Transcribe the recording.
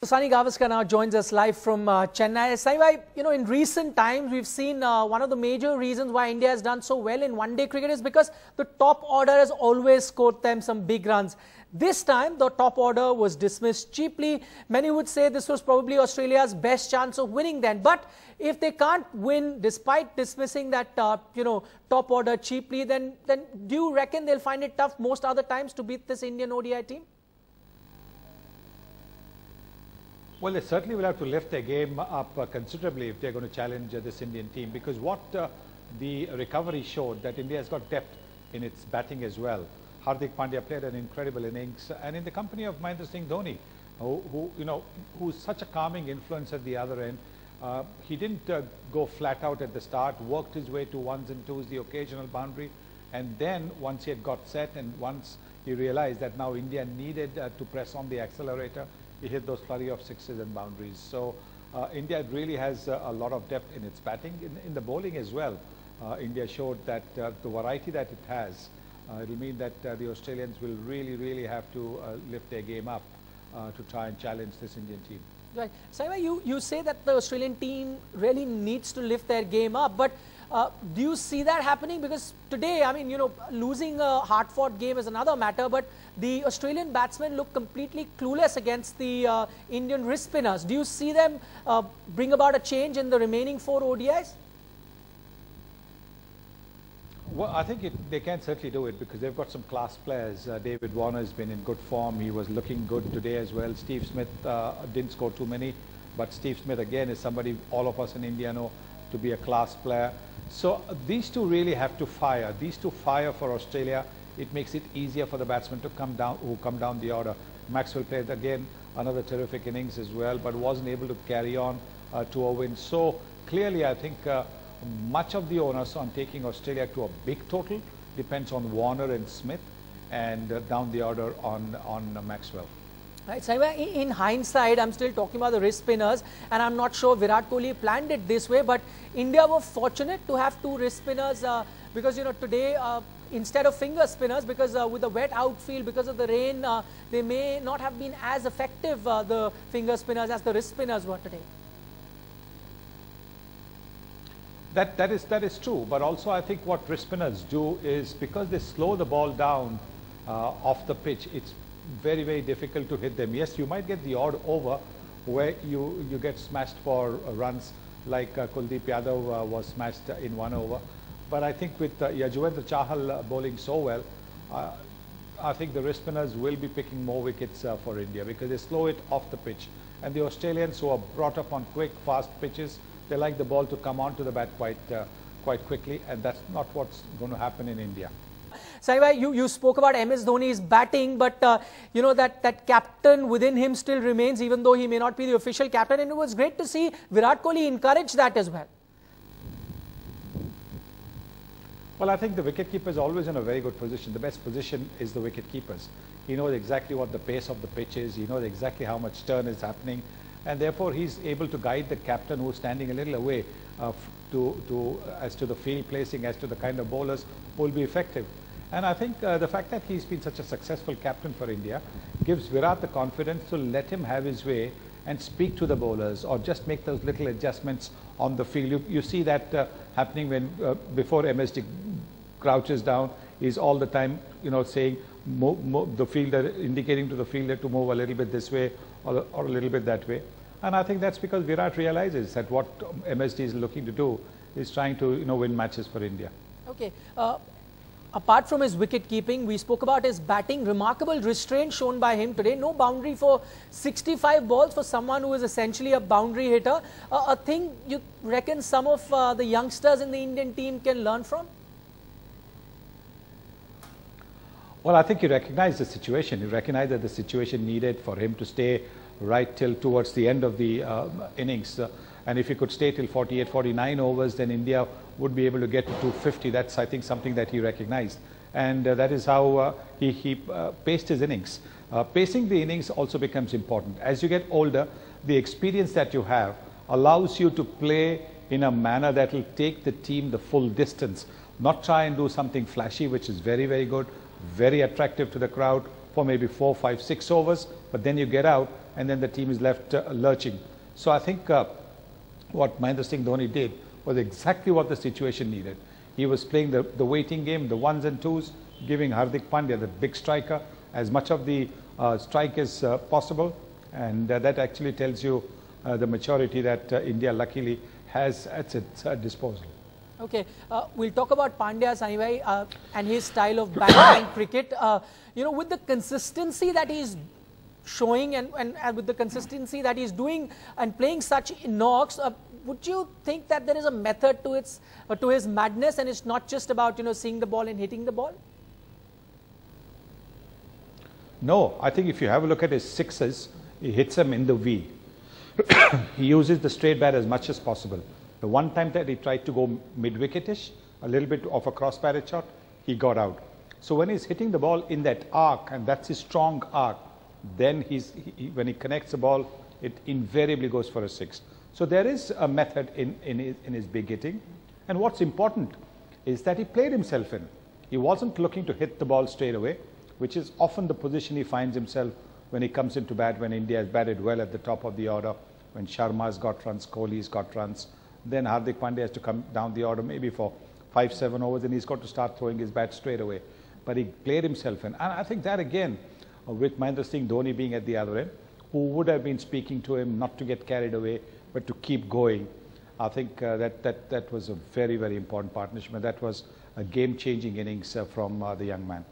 So Sunny Gavaskar now joins us live from Chennai. Sunny, in recent times we've seen one of the major reasons why India has done so well in one-day cricket is because the top order has always scored them some big runs. This time the top order was dismissed cheaply. Many would say this was probably Australia's best chance of winning then. But if they can't win despite dismissing that top order cheaply, then do you reckon they'll find it tough most other times to beat this Indian ODI team? Well, they certainly will have to lift their game up considerably if they're going to challenge this Indian team, because what the recovery showed that India has got depth in its batting as well. Hardik Pandya played an incredible innings, and in the company of Mahendra Singh Dhoni, who's such a calming influence at the other end. He didn't go flat out at the start, worked his way to ones and twos, the occasional boundary, and then once he had got set and once he realized that now India needed to press on the accelerator, he hit those flurry of sixes and boundaries. So India really has a lot of depth in its batting. In the bowling as well, India showed that the variety that it has, it'll mean that the Australians will really have to lift their game up to try and challenge this Indian team. Right. Saima, you say that the Australian team really needs to lift their game up, but do you see that happening? Because today, losing a hard-fought game is another matter, but the Australian batsmen look completely clueless against the Indian wrist spinners. Do you see them bring about a change in the remaining 4 ODIs? Well, I think they can certainly do it because they've got some class players. David Warner has been in good form. He was looking good today as well. Steve Smith didn't score too many, but Steve Smith again is somebody all of us in India know to be a class player. So these two really have to fire. These two fire for Australia. It makes it easier for the batsmen to come down the order. Maxwell played again another terrific innings as well, but wasn't able to carry on to a win. So clearly, I think much of the onus on taking Australia to a big total depends on Warner and Smith, and down the order on Maxwell. Right, Saima, in hindsight, I'm still talking about the wrist spinners, and I'm not sure Virat Kohli planned it this way, but India were fortunate to have 2 wrist spinners because, today, instead of finger spinners, because with the wet outfield, because of the rain, they may not have been as effective, the finger spinners, as the wrist spinners were today. That is true, but also I think what wrist spinners do is because they slow the ball down off the pitch, it's very difficult to hit them. Yes, you might get the odd over where you get smashed for runs, like Kuldeep Yadav was smashed in 1 over. But I think with Yuzvendra Chahal bowling so well, I think the wrist spinners will be picking more wickets for India because they slow it off the pitch. And the Australians, who are brought up on quick, fast pitches, they like the ball to come onto the bat quite quickly, and that's not what's going to happen in India. Saima, you spoke about MS Dhoni's batting, but that captain within him still remains, even though he may not be the official captain, and it was great to see Virat Kohli encourage that as well. Well, I think the wicketkeeper is always in a very good position. The best position is the wicketkeepers. He knows exactly what the pace of the pitch is. He knows exactly how much turn is happening, and therefore he's able to guide the captain who's standing a little away as to the field placing, as to the kind of bowlers who will be effective. And I think the fact that he's been such a successful captain for India gives Virat the confidence to let him have his way and speak to the bowlers or just make those little adjustments on the field. You see that happening when before MSD crouches down, he's all the time saying the fielder, indicating to the fielder to move a little bit this way or a little bit that way. And I think that's because Virat realizes that what MSD is looking to do is trying to win matches for India. Okay. Apart from his wicket keeping, we spoke about his batting. Remarkable restraint shown by him today. No boundary for 65 balls for someone who is essentially a boundary hitter. A thing you reckon some of the youngsters in the Indian team can learn from? Well, I think he recognized the situation. He recognized that the situation needed for him to stay right till towards the end of the innings. And if he could stay till 48, 49 overs, then India would be able to get to 250. That's, I think, something that he recognized. And that is how he paced his innings. Pacing the innings also becomes important. As you get older, the experience that you have allows you to play in a manner that will take the team the full distance. Not try and do something flashy, which is very good, very attractive to the crowd for maybe 4, 5, 6 overs. But then you get out and then the team is left lurching. So I think what Mahendra Singh Dhoni did was exactly what the situation needed. He was playing the waiting game, the ones and twos, giving Hardik Pandya, the big striker, as much of the strike as possible, and that actually tells you the maturity that India luckily has at its disposal. Okay, we'll talk about Pandya, Sunny Bhai, and his style of batting cricket. You know, with the consistency that he's showing and with the consistency that he's doing and playing such knocks, would you think that there is a method to his madness, and it's not just about, you know, seeing the ball and hitting the ball? No, I think if you have a look at his sixes, he hits them in the V. He uses the straight bat as much as possible. The one time that he tried to go mid-wicketish, a little bit of a cross-barrel shot, he got out. So when he's hitting the ball in that arc, and that's his strong arc, then when he connects the ball, it invariably goes for a six. So there is a method in his big hitting. And what's important is that he played himself in. He wasn't looking to hit the ball straight away, which is often the position he finds himself when he comes into bat, when India has batted well at the top of the order, when Sharma's got runs, Kohli's got runs. Then Hardik Pandya has to come down the order maybe for 5-7 overs, and he's got to start throwing his bat straight away. But he played himself in. And I think that again, with Mahendra Singh Dhoni being at the other end, who would have been speaking to him not to get carried away, but to keep going, I think that was a very, very important partnership. And that was a game-changing innings from the young man.